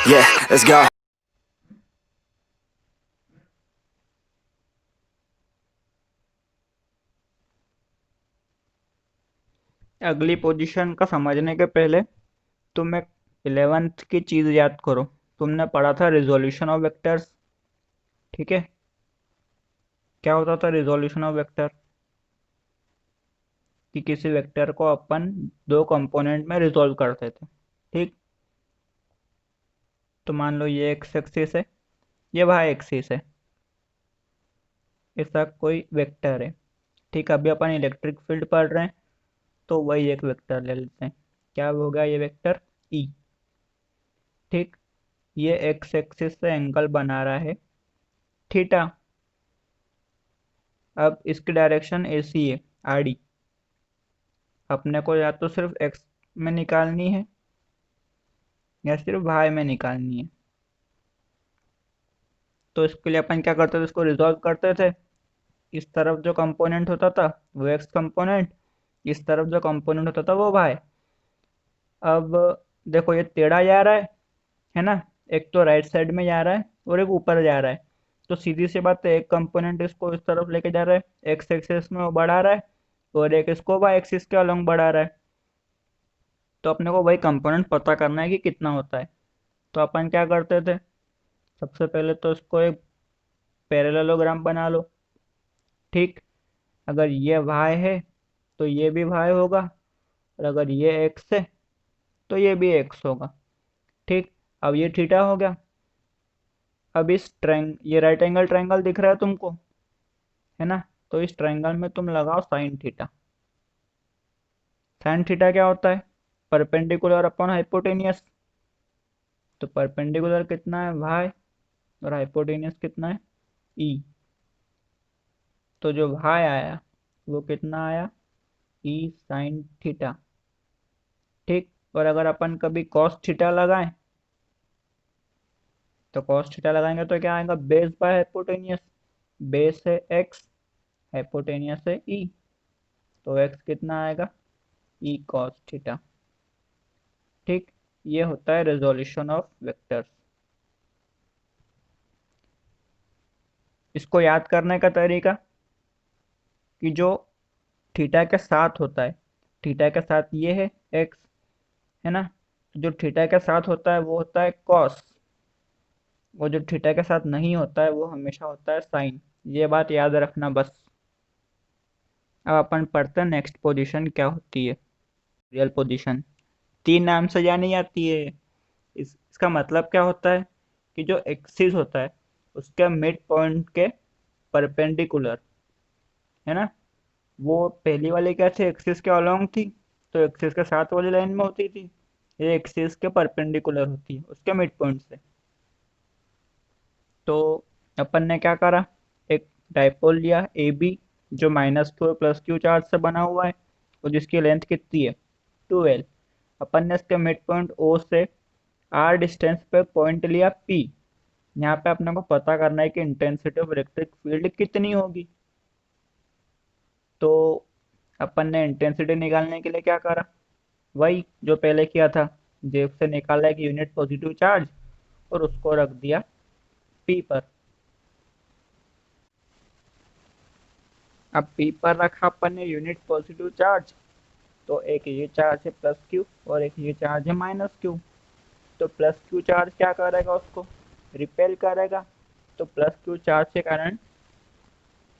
Yeah, let's go. अगली position का समझने के पहले तुम एक 11th की चीज़ याद करो। तुमने पढ़ा था रिजोल्यूशन ऑफ वेक्टर्स। ठीक है, क्या होता था रिजोल्यूशन ऑफ वेक्टर? कि किसी वेक्टर को अपन दो कंपोनेंट में रिजोल्व करते थे। ठीक, तो मान लो ये एक्स एक्सिस है, ये वाई एक्सिस है, ऐसा कोई वेक्टर है। ठीक, अभी अपन इलेक्ट्रिक फील्ड पढ़ रहे हैं, तो वही एक वेक्टर ले लेते हैं। क्या हो गया ये वेक्टर? ई। ठीक, ये एक्स एक्सिस से एंगल बना रहा है थीटा। अब इसकी डायरेक्शन ऐसी है, आड़ी। अपने को या तो सिर्फ एक्स में निकालनी है या सिर्फ वाई में निकालनी है। तो इसके लिए अपन क्या करते थे, इसको रिजॉल्व करते थे। इस तरफ जो कंपोनेंट होता था वो एक्स कंपोनेंट, इस तरफ जो कंपोनेंट होता था वो वाई। अब देखो ये टेढ़ा जा रहा है ना। एक तो राइट साइड में जा रहा है और एक ऊपर जा रहा है। तो सीधी सी बात है, एक कंपोनेंट इसको इस तरफ लेके जा रहा है, एक्स एक्सिस में वो बढ़ा रहा है, और एक इसको वाई एक्सिस के अलोंग बढ़ा रहा है। तो अपने को वही कंपोनेंट पता करना है कि कितना होता है। तो अपन क्या करते थे, सबसे पहले तो इसको एक पैरेललोग्राम बना लो। ठीक, अगर ये y है तो ये भी y होगा, और अगर ये x है तो ये भी x होगा। ठीक, अब ये थीटा हो गया। अब ये राइट एंगल ट्रायंगल दिख रहा है तुमको, है ना। तो इस ट्रायंगल में तुम लगाओ साइन थीटा। साइन थीटा क्या होता है? Perpendicular upon hypotenuse. तो परपेंडिकुलर कितना है? y, और हाइपोटेनियस कितना है? e। तो जो y आया वो कितना आया? e sine theta. ठीक, और अगर अपन कभी कॉस थीटा लगाएं, तो कॉस थीटा लगाएंगे तो क्या आएगा? Base by hypotenuse. बेस है एक्स, हाइपोटेनियस है ई, तो एक्स कितना आएगा? E cos theta. ठीक, ये होता है रेजोल्यूशन ऑफ वेक्टर्स। इसको याद करने का तरीका, कि जो थीटा के साथ होता है, थीटा के साथ ये है एक्स, है ना। जो थीटा के साथ होता है वो होता है कॉस, और जो थीटा के साथ नहीं होता है वो हमेशा होता है साइन। ये बात याद रखना बस। अब अपन पढ़ते हैं नेक्स्ट पोजीशन क्या होती है। रियल पोजीशन तीन नाम से जानी जाती है। इसका मतलब क्या होता है, कि जो एक्सिस होता है उसके मिड पॉइंट के परपेंडिकुलर, है ना। वो पहली वाली क्या थी? एक्सिस के अलोंग थी, तो एक्सिस के साथ वाली लाइन में होती थी। ये एक्सिस के परपेंडिकुलर होती है उसके मिड पॉइंट से। तो अपन ने क्या करा, एक डाइपोल लिया ए बी, जो -q और +q चार्ज से बना हुआ है, और जिसकी लेंथ कितनी है? 12। अपन ने इसके मिड पॉइंट ओ से आर डिस्टेंस पे पॉइंट लिया पी। यहाँ पे अपने को पता करना है कि इंटेंसिटी ऑफ इलेक्ट्रिक फील्ड कितनी होगी। तो अपन ने इंटेंसिटी निकालने के लिए क्या करा, वही जो पहले किया था। जेब से निकाला एक यूनिट पॉजिटिव चार्ज और उसको रख दिया पी पर। अब पी पर रखा अपन ने यूनिट पॉजिटिव चार्ज, तो एक ये चार्ज है +q और एक ये चार्ज है -q। तो +q चार्ज क्या करेगा, उसको रिपेल करेगा। तो +q चार्ज के कारण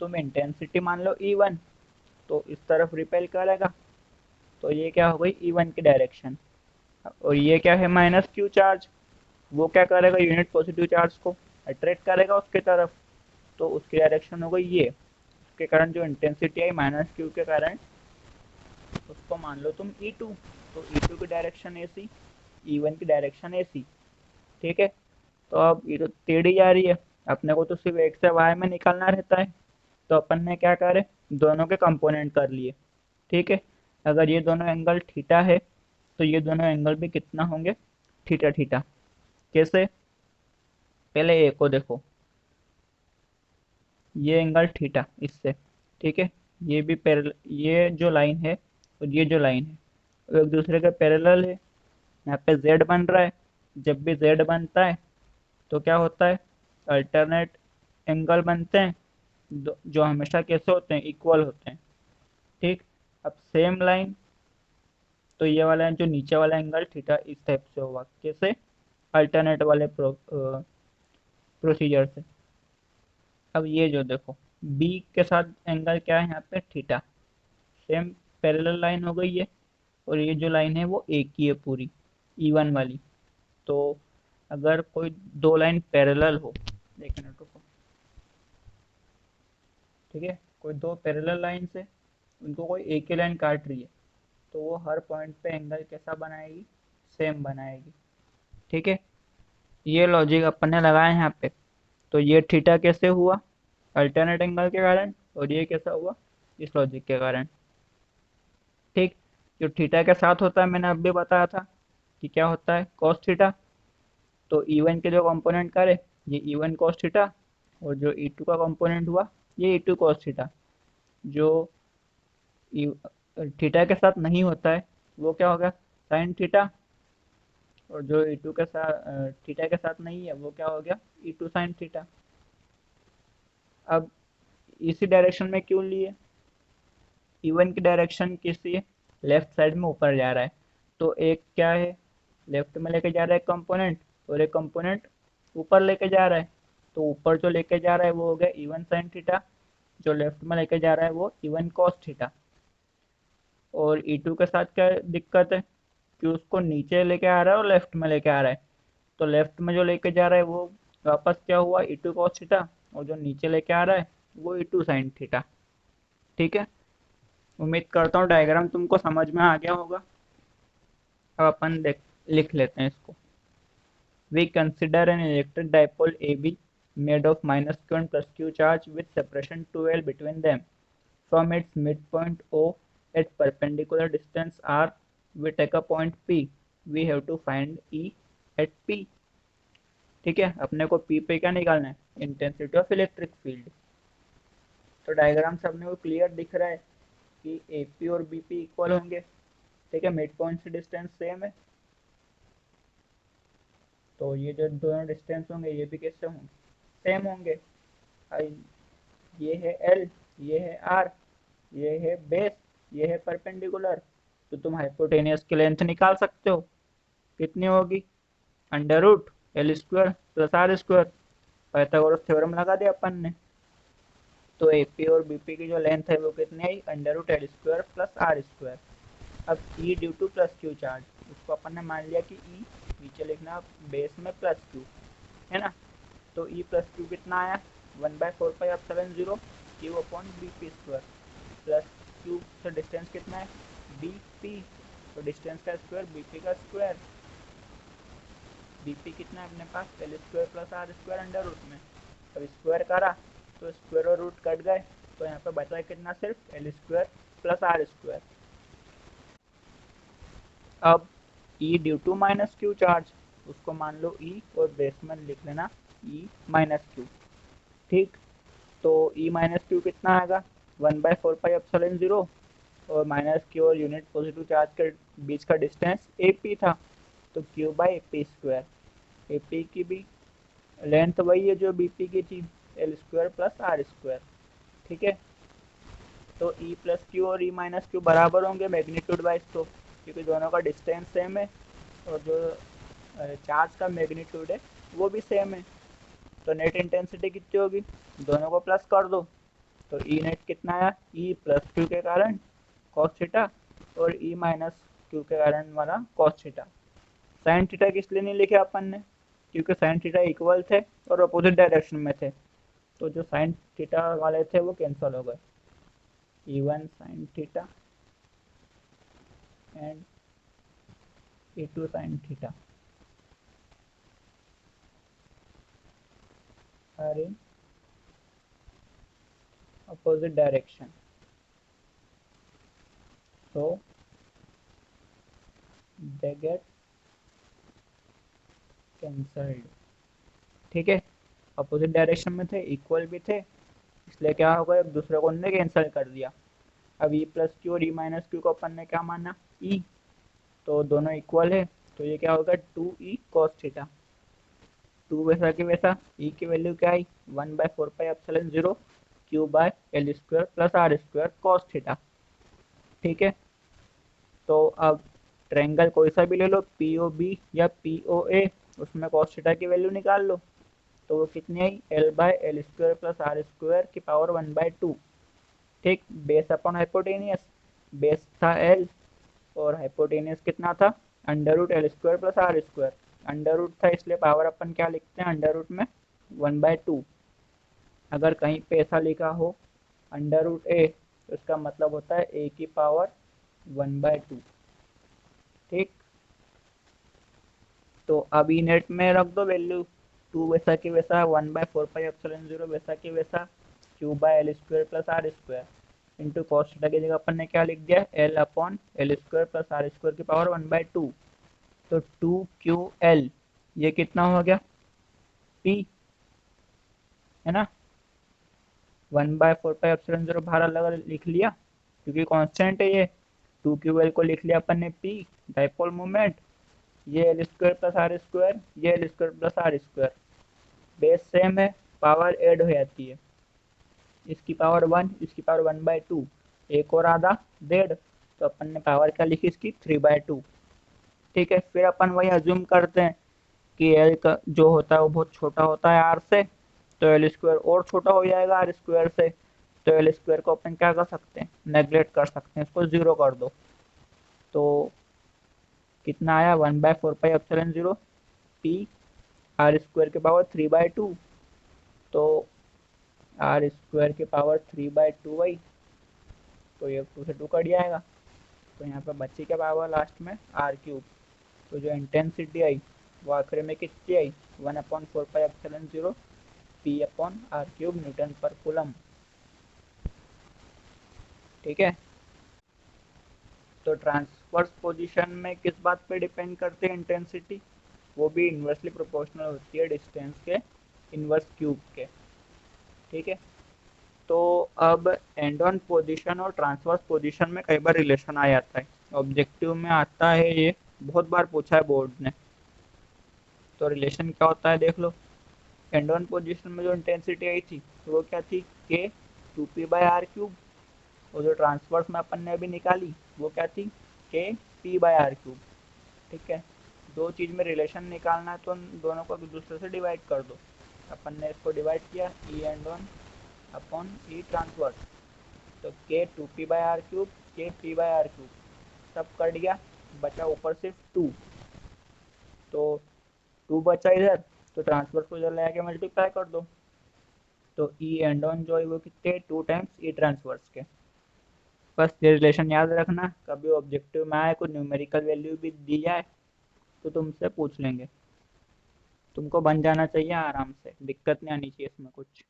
तुम इंटेंसिटी मान लो E1, तो इस तरफ रिपेल करेगा। तो ये क्या हो गई? E1 की डायरेक्शन। और ये क्या है? -q charge. वो क्या करेगा? यूनिट पॉजिटिव चार्ज को अट्रैक्ट करेगा उसके तरफ, तो उसकी डायरेक्शन हो गई ये। उसके कारण जो इंटेंसिटी आई -q के कारण, उसको मान लो तुम E2। तो E2 की डायरेक्शन ऐसी, E1 की डायरेक्शन ऐसी। ठीक है, तो अब ये तो टेढ़ी जा रही है, अपने को तो सिर्फ एक्स से वाई में निकालना रहता है। तो अपन ने क्या करे, दोनों के कंपोनेंट कर लिए। ठीक है, अगर ये दोनों एंगल थीटा है, तो ये दोनों एंगल भी कितना होंगे? Theta theta. कैसे? पहले ए को देखो, ये एंगल थीटा इससे। ठीक है, ये भी पैरेलल, ये जो लाइन है और ये जो लाइन है वो एक दूसरे के पैरेलल है। यहाँ पे जेड बन रहा है, जब भी जेड बनता है तो क्या होता है, अल्टरनेट एंगल बनते हैं जो हमेशा कैसे होते हैं, इक्वल होते हैं। ठीक। अब सेम लाइन, तो ये वाला जो नीचे वाला एंगल थीटा इस टाइप से होगा, कैसे, अल्टरनेट वाले प्रोसीजर से। अब ये जो देखो बी के साथ एंगल क्या है यहाँ पे, थीटा, सेम पैरेलल लाइन हो गई है। और ये जो लाइन है वो एक ही है पूरी, E1 वाली। तो अगर कोई दो लाइन पैरेलल हो, एक मिनट रुको, ठीक है, कोई दो पैरेलल लाइन से उनको कोई एक ही लाइन काट रही है, तो वो हर पॉइंट पे एंगल कैसा बनाएगी, सेम बनाएगी। ठीक है, ये लॉजिक अपन ने लगाया यहाँ पे। तो ये थीटा कैसे हुआ, अल्टरनेट एंगल के कारण, और ये कैसा हुआ, इस लॉजिक के कारण। ठीक। जो थीटा के साथ होता है मैंने अभी बताया था कि क्या होता है, कॉस थीटा। तो E1 के जो कंपोनेंट करे, ये E1 कॉस थीटा, और जो E2 का कंपोनेंट हुआ, ये E2 कॉस थीटा। जो थीटा के साथ नहीं होता है वो क्या होगा, साइन थीटा। और जो E2 के साथ थीटा के साथ नहीं है वो क्या हो गया, E2 साइन थीटा। अब इसी डायरेक्शन में क्यों लिए, E1 की डायरेक्शन किसी है, लेफ्ट साइड में ऊपर जा रहा है। तो एक क्या है, लेफ्ट में लेके जा रहा है कंपोनेंट, और एक कंपोनेंट ऊपर लेके जा रहा है। तो ऊपर जो लेके जा रहा है वो हो गया E1 साइन थीटा, जो लेफ्ट में लेके जा रहा है वो E1 कॉस थीटा। और E2 के साथ क्या दिक्कत है कि उसको नीचे लेके आ रहा है और लेफ्ट में लेके आ रहा है। तो लेफ्ट में जो लेके जा रहा है वो वापस क्या हुआ, E2 कॉस थीटा, और जो नीचे लेके आ रहा है वो E2 साइन थीटा। ठीक है, उम्मीद करता हूँ डायग्राम तुमको समझ में आ गया होगा। अब अपन देख लिख लेते हैं इसको। We consider an electric dipole AB made of -q and +q charge with separation 2L between them. From its midpoint O at perpendicular distance R, we take a point P. We have to find E at P. ठीक है, अपने को P पे क्या निकालना है, intensity of electric field. तो diagram से अपने को क्लियर दिख रहा है कि AP और BP इक्वल होंगे। ठीक है, मिड पॉइंट से डिस्टेंस सेम है, तो ये जो दोनों डिस्टेंस होंगे ये भी कैसे होंगे, सेम होंगे। ये है L, ये है R, ये है बेस, ये है परपेंडिकुलर। तो तुम हाइपोटेनियस की लेंथ निकाल सकते हो, कितनी होगी, under root L square plus are square. Pythagoras theorem लगा दिया अपन ने। तो एपी और बीपी की जो लेंथ है वो कितनी आई, under root L square plus are square. अब E due to plus Q charge, उसको अपन ने मान लिया कि ई नीचे लिखना बेस में प्लस क्यू, है ना। तो ई प्लस क्यू कितना आया, 1/4πε0 Q upon B P square, plus Q से डिस्टेंस कितना है, बी पी, तो डिस्टेंस का स्क्वायर बी पी का स्क्वायर। बी पी कितना है अपने पास, L square plus are square under root में। अब स्क्वायर करा तो स्क्वायर और रूट कट गए, तो यहाँ पे बचा कितना, सिर्फ l square plus are square. अब E due to minus q charge, उसको मान लो E और बेस में लिख लेना E माइनस क्यू। ठीक। तो E माइनस क्यू कितना आएगा, 1/4πε0, और माइनस क्यू और यूनिट पॉजिटिव चार्ज के बीच का डिस्टेंस AP था, तो Q by AP square. AP की भी लेंथ वही है जो BP की थी, l square plus are square. ठीक है, तो E प्लस क्यू और E माइनस क्यू बराबर होंगे मैग्नीट्यूड वाइज, तो क्योंकि दोनों का डिस्टेंस सेम है, और जो चार्ज का मैग्नीट्यूड है वो भी सेम है। तो नेट इंटेंसिटी कितनी होगी, दोनों को प्लस कर दो, तो ई नेट कितना आया, ई प्लस क्यू के कारण कॉस थीटा, और ई माइनस क्यू के कारण वाला कॉस थीटा। साइन थीटा किस लिए नहीं लिखे अपन ने, क्योंकि साइन थीटा इक्वल थे और अपोजिट डायरेक्शन में थे, तो जो साइन थीटा वाले थे वो कैंसिल हो गए। E1 sine theta and E2 sine theta are in opposite direction, so they get cancelled। ठीक है, अपोजिट डायरेक्शन में थे, इक्वल भी थे, इसलिए क्या होगा, एक दूसरे को उन्होंने कैंसिल कर दिया। अब ई प्लस क्यू और ई माइनस क्यू को अपन ने क्या माना, ई, तो दोनों इक्वल है, तो ये क्या होगा 2e cos थीटा। 2 वैसा की वैसा, e की वैल्यू क्या आई 1/4πε0 Q by L square plus are square cos theta. ठीक है, तो अब ट्रायंगल कोई सा भी ले लो, पी ओ बी या पी ओ ए, उसमें कॉस थीटा की वैल्यू निकाल लो। तो वो कितनी आई l by L square plus are square की पावर 1/2। ठीक, बेस अपॉन हाइपोटेनियस, बेस था एल और हाइपोटेनियस कितना था under root L square plus are square. Under root था इसलिए पावर अपन क्या लिखते हैं अंडर रूट में 1/2। अगर कहीं पे ऐसा लिखा हो अंडर रूट ए तो इसका मतलब होता है ए की पावर 1/2। ठीक, तो अभी नेट में रख दो वैल्यू, 2 वैसा की वैसा 1/4πε0 वैसा की वैसा q by L square plus are square into cos theta की जगह अपन ने क्या लिख दिया l upon l square plus are square की पावर 1/2। तो 2QL ये कितना हो गया P, है ना। 1/4πε0 बाहर अलग अलग लिख लिया क्योंकि कांस्टेंट है ये। 2QL को लिख लिया अपन ने P डाइपोल मोमेंट, ये L square plus are square, ये L square plus are square, base same है, पावर ऐड हो जाती है, इसकी पावर 1 इसकी पावर 1/2, एक और आधा 1.5, तो अपन ने पावर क्या लिखी इसकी 3/2। ठीक है, फिर अपन वही अज्यूम करते हैं कि एल का जो होता है वो बहुत छोटा होता है आर से, तो एल स्क्वायर और छोटा हो जाएगा आर स्क्वायर से। तो एल स्क्वायर को अपन क्या कर सकते हैं नेग्लेक्ट कर सकते हैं, इसको जीरो कर दो। तो कितना आया 1/4πε0 पी आर स्क्वायर के पावर 3/2। तो आर स्क्वायर के पावर 3/2 आई, तो ये 2 से 2 कट जाएगा, तो यहाँ पे बची क्या पावर लास्ट में आर क्यूब। तो जो इंटेंसिटी आई वो आखिर में कितनी आई 1/4πε0 P upon R cube newton पर कूलम। ठीक है, तो ट्रांसवर्स पोजीशन में किस बात पे डिपेंड करती है इंटेंसिटी, वो भी इन्वर्सली प्रोपोर्शनल होती है डिस्टेंस के इन्वर्स क्यूब के। ठीक है, तो अब एंड ऑन पोजीशन और ट्रांसवर्स पोजीशन में कई बार रिलेशन आ जाता है, ऑब्जेक्टिव में आता है, ये बहुत बार पूछा है बोर्ड ने। तो रिलेशन क्या होता है देख लो, एंड ऑन पोजीशन में जो इंटेंसिटी आई थी तो वो क्या थी के 2p/r3, और जो ट्रांसवर्स में अपन ने अभी निकाली वो क्या थी के p/r3। ठीक है, दो चीज़ में रिलेशन निकालना है तो दोनों को एक दूसरे से डिवाइड कर दो। अपन ने इसको डिवाइड किया E and on upon E transverse, तो के 2p/r3 के p/r3 सब कट गया, बचा ऊपर सिर्फ 2। तो 2 बचा इधर, तो ट्रांसवर्स को इधर ले आके मल्टीप्लाई कर दो। तो ई एंड ऑन जो है वो कितने 2 टाइम्स ई ट्रांसवर्स के। बस ये रिलेशन याद रखना, कभी ऑब्जेक्टिव में आए कोई न्यूमेरिकल वैल्यू भी दी जाए तो तुमसे पूछ लेंगे, तुमको बन जाना चाहिए आराम से, दिक्कत नहीं आनी चाहिए इसमें कुछ।